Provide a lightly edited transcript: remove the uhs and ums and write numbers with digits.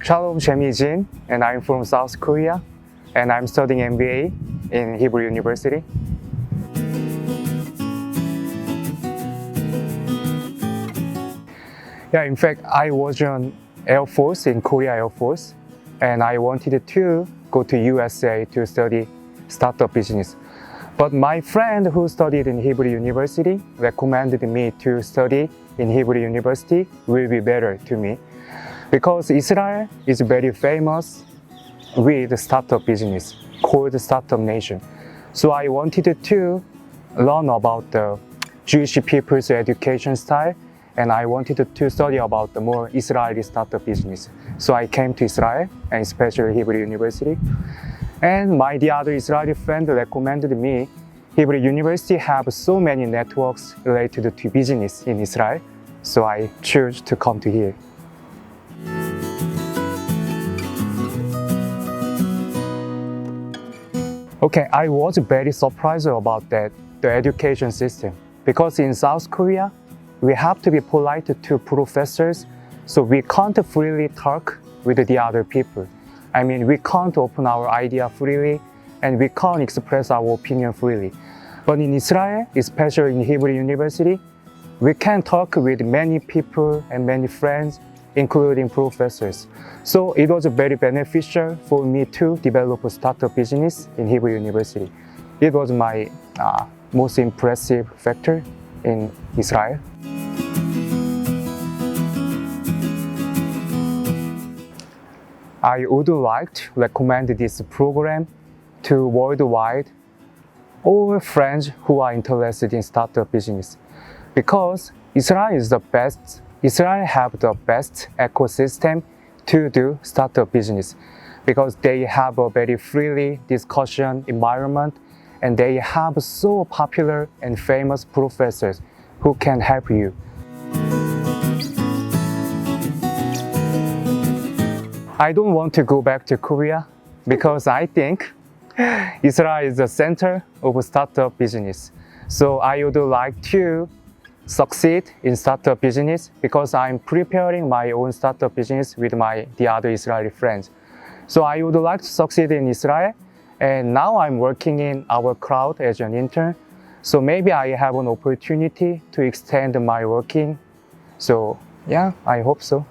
Shalom, Dongjin, and I'm from South Korea, and I'm studying MBA in Hebrew University. Yeah, in fact, I was on Air Force in Korea Air Force, and I wanted to go to USA to study startup business. But my friend who studied in Hebrew University recommended me to study in Hebrew University will be better to me because Israel is very famous with startup business called Startup Nation. So I wanted to learn about the Jewish people's education style, and I wanted to study about the more Israeli startup business. So I came to Israel, and especially Hebrew University. And the other Israeli friend recommended me Hebrew University have so many networks related to business in Israel. So I chose to come to here. Okay, I was very surprised about the education system because in South Korea, we have to be polite to professors, so we can't freely talk with the other people. I mean, we can't open our idea freely and we can't express our opinion freely. But in Israel, especially in Hebrew University, we can talk with many people and many friends, including professors. So it was very beneficial for me to develop a startup business in Hebrew University. It was my most impressive factor in Israel. I would like to recommend this program to worldwide all friends who are interested in startup business because Israel is the best. Israel have the best ecosystem to do startup business because they have a very freely discussion environment and they have so popular and famous professors who can help you. I don't want to go back to Korea because I think Israel is the center of startup business. So I would like to succeed in startup business because I'm preparing my own startup business with the other Israeli friends. So I would like to succeed in Israel, and now I'm working in our crowd as an intern. So maybe I have an opportunity to extend my working. So yeah, I hope so.